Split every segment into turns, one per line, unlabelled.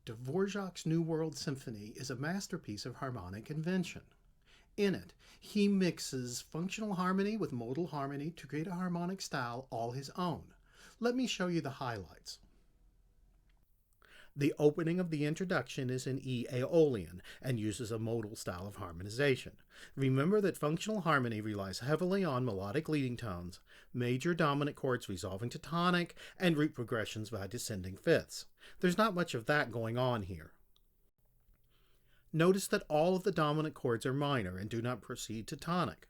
Dvorak's New World Symphony is a masterpiece of harmonic invention. In it, he mixes functional harmony with modal harmony to create a harmonic style all his own. Let me show you the highlights. The opening of the introduction is in E Aeolian and uses a modal style of harmonization. Remember that functional harmony relies heavily on melodic leading tones, major dominant chords resolving to tonic, and root progressions by descending fifths. There's not much of that going on here. Notice that all of the dominant chords are minor and do not proceed to tonic.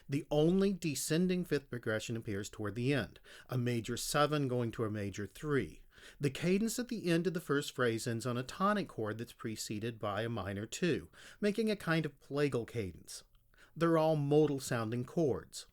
The only descending fifth progression appears toward the end, a major 7 going to a major 3. The cadence at the end of the first phrase ends on a tonic chord that's preceded by a minor 2, making a kind of plagal cadence. They're all modal sounding chords.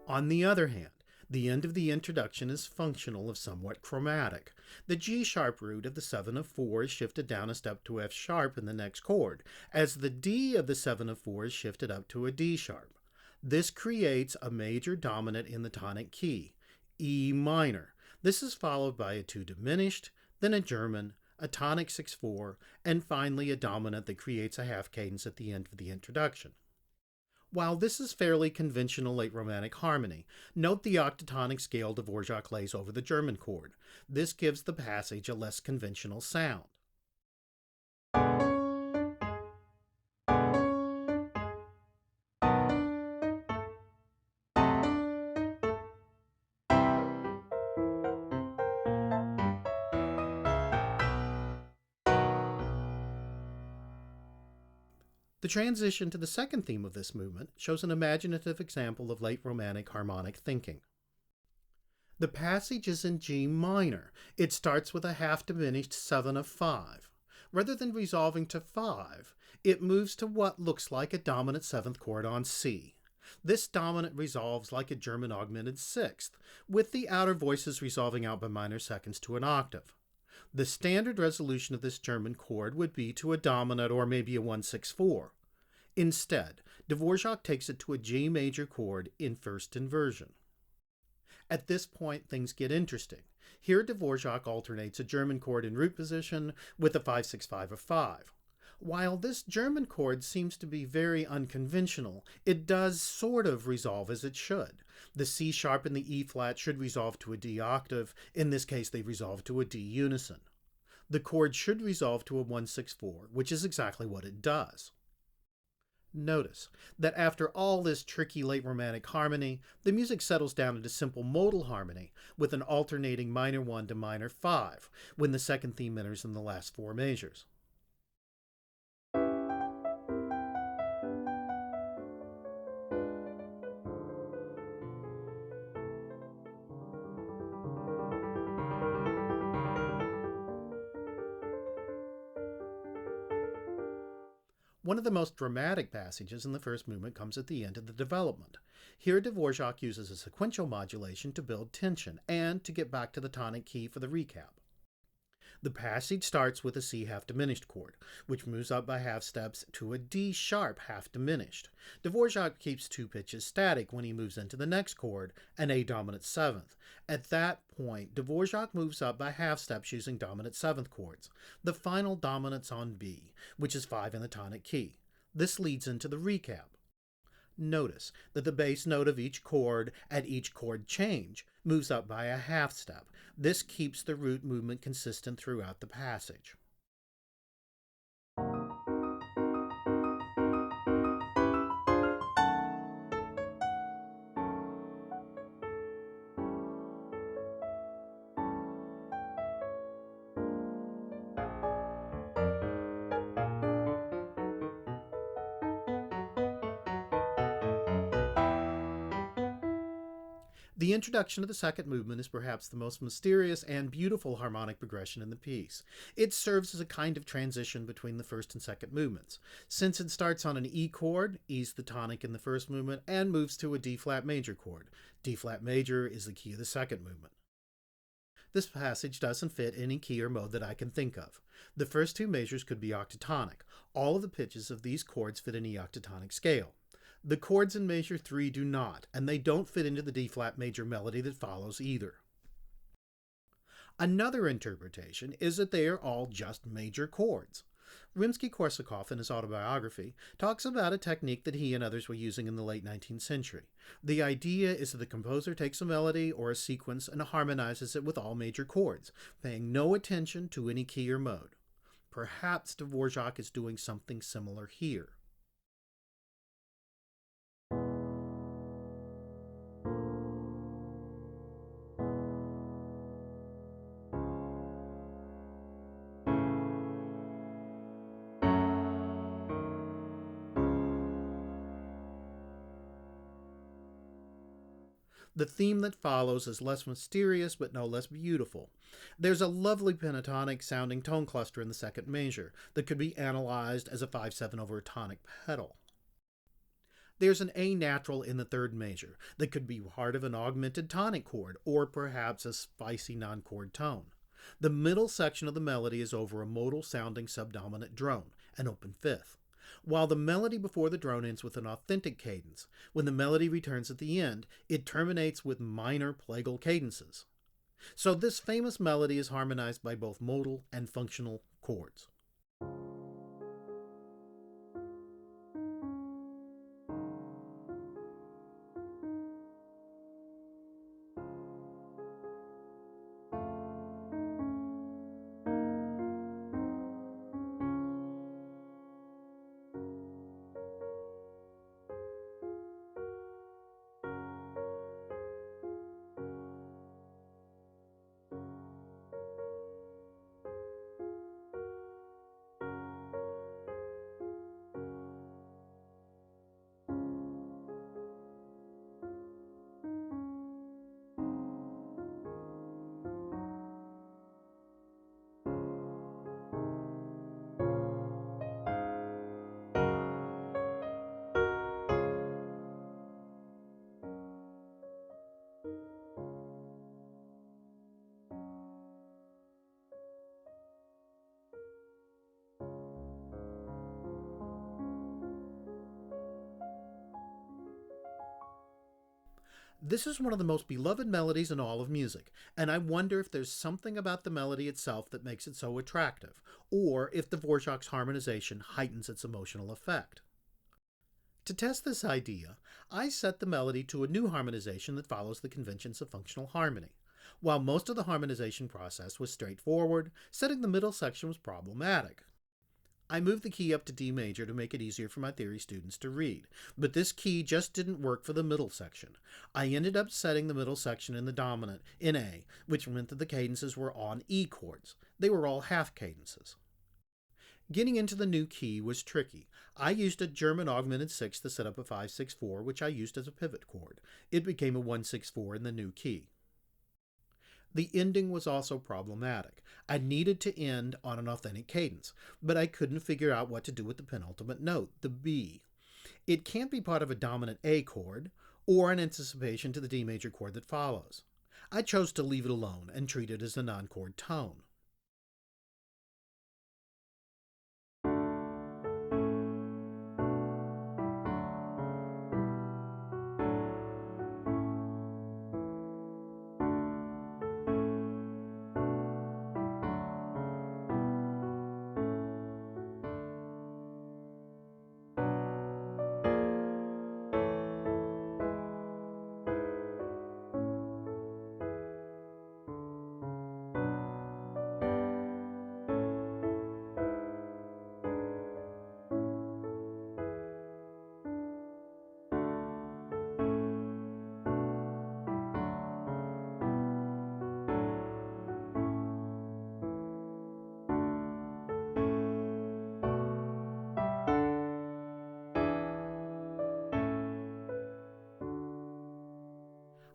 On the other hand, the end of the introduction is functional if somewhat chromatic. The G sharp root of the 7 of 4 is shifted down a step to F sharp in the next chord, as the D of the 7 of 4 is shifted up to a D sharp. This creates a major dominant in the tonic key, E minor. This is followed by a 2 diminished, then a German, a tonic 6/4, and finally a dominant that creates a half cadence at the end of the introduction. While this is fairly conventional late Romantic harmony, note the octatonic scale Dvorak lays over the German chord. This gives the passage a less conventional sound. The transition to the second theme of this movement shows an imaginative example of late Romantic harmonic thinking. The passage is in G minor. It starts with a half diminished 7 of 5. Rather than resolving to 5, it moves to what looks like a dominant 7th chord on C. This dominant resolves like a German augmented 6th, with the outer voices resolving out by minor seconds to an octave. The standard resolution of this German chord would be to a dominant or maybe a 1/6/4. Instead, Dvorak takes it to a G major chord in first inversion. At this point, things get interesting. Here, Dvorak alternates a German chord in root position with a 5/6/5 of 5. While this German chord seems to be very unconventional, it does sort of resolve as it should. The C sharp and the E flat should resolve to a D octave. In this case, they resolve to a D unison. The chord should resolve to a 1/6/4, which is exactly what it does. Notice that after all this tricky late Romantic harmony, the music settles down into simple modal harmony with an alternating minor 1 to minor 5 when the second theme enters in the last 4 measures. One of the most dramatic passages in the first movement comes at the end of the development. Here, Dvorak uses a sequential modulation to build tension and to get back to the tonic key for the recap. The passage starts with a C half diminished chord, which moves up by half steps to a D sharp half diminished. Dvorak keeps 2 pitches static when he moves into the next chord, an A dominant 7th. At that point, Dvorak moves up by half steps using dominant 7th chords. The final dominant's on B, which is 5 in the tonic key. This leads into the recap. Notice that the bass note of each chord at each chord change moves up by a half step. This keeps the root movement consistent throughout the passage. The introduction of the second movement is perhaps the most mysterious and beautiful harmonic progression in the piece. It serves as a kind of transition between the first and second movements. Since it starts on an E chord, E's the tonic in the first movement, and moves to a D flat major chord. D flat major is the key of the second movement. This passage doesn't fit any key or mode that I can think of. The first two measures could be octatonic. All of the pitches of these chords fit in the octatonic scale. The chords in measure 3 do not, and they don't fit into the D-flat major melody that follows either. Another interpretation is that they are all just major chords. Rimsky-Korsakov, in his autobiography, talks about a technique that he and others were using in the late 19th century. The idea is that the composer takes a melody or a sequence and harmonizes it with all major chords, paying no attention to any key or mode. Perhaps Dvorak is doing something similar here. The theme that follows is less mysterious but no less beautiful. There's a lovely pentatonic sounding tone cluster in the second measure that could be analyzed as a 5/7 over a tonic pedal. There's an A natural in the third measure that could be part of an augmented tonic chord or perhaps a spicy non-chord tone. The middle section of the melody is over a modal sounding subdominant drone, an open fifth, while the melody before the drone ends with an authentic cadence. When the melody returns at the end, it terminates with minor plagal cadences. So this famous melody is harmonized by both modal and functional chords. This is one of the most beloved melodies in all of music, and I wonder if there's something about the melody itself that makes it so attractive, or if Dvorak's harmonization heightens its emotional effect. To test this idea, I set the melody to a new harmonization that follows the conventions of functional harmony. While most of the harmonization process was straightforward, setting the middle section was problematic. I moved the key up to D major to make it easier for my theory students to read, but this key just didn't work for the middle section. I ended up setting the middle section in the dominant, in A, which meant that the cadences were on E chords. They were all half cadences. Getting into the new key was tricky. I used a German augmented sixth to set up a 5/6/4, which I used as a pivot chord. It became a 1/6/4 in the new key. The ending was also problematic. I needed to end on an authentic cadence, but I couldn't figure out what to do with the penultimate note, the B. It can't be part of a dominant A chord, or an anticipation to the D major chord that follows. I chose to leave it alone and treat it as a non-chord tone.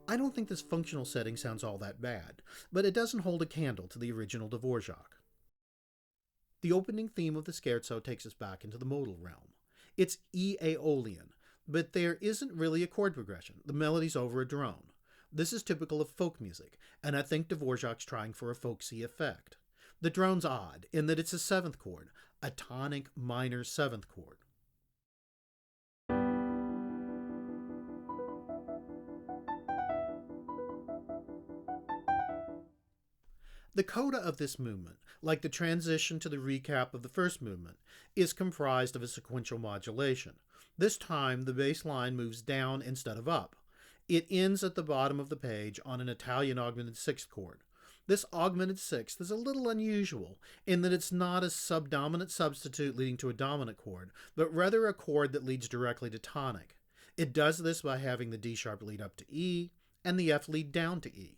I don't think this functional setting sounds all that bad, but it doesn't hold a candle to the original Dvorak. The opening theme of the scherzo takes us back into the modal realm. It's E-Aeolian, but there isn't really a chord progression. The melody's over a drone. This is typical of folk music, and I think Dvorak's trying for a folksy effect. The drone's odd in that it's a seventh chord, a tonic minor seventh chord. The coda of this movement, like the transition to the recap of the first movement, is comprised of a sequential modulation. This time, the bass line moves down instead of up. It ends at the bottom of the page on an Italian augmented sixth chord. This augmented sixth is a little unusual in that it's not a subdominant substitute leading to a dominant chord, but rather a chord that leads directly to tonic. It does this by having the D sharp lead up to E and the F lead down to E.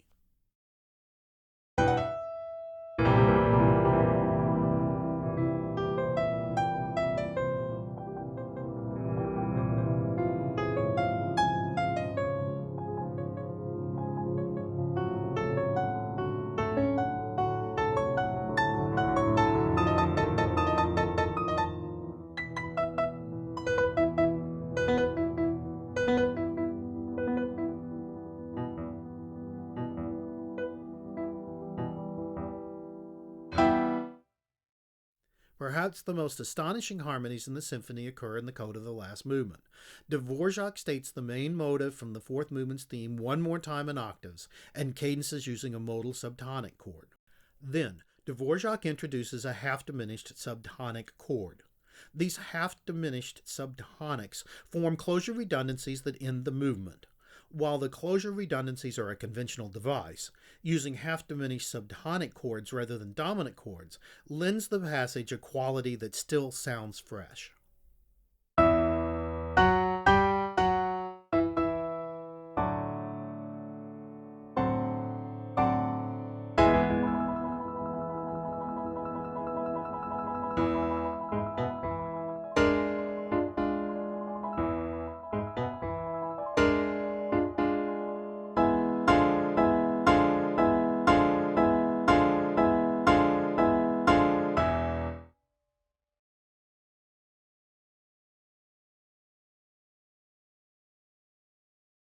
Perhaps the most astonishing harmonies in the symphony occur in the coda of the last movement. Dvorak states the main motive from the fourth movement's theme one more time in octaves, and cadences using a modal subtonic chord. Then, Dvorak introduces a half-diminished subtonic chord. These half-diminished subtonics form closure redundancies that end the movement. While the closure redundancies are a conventional device, using half-diminished subtonic chords rather than dominant chords lends the passage a quality that still sounds fresh.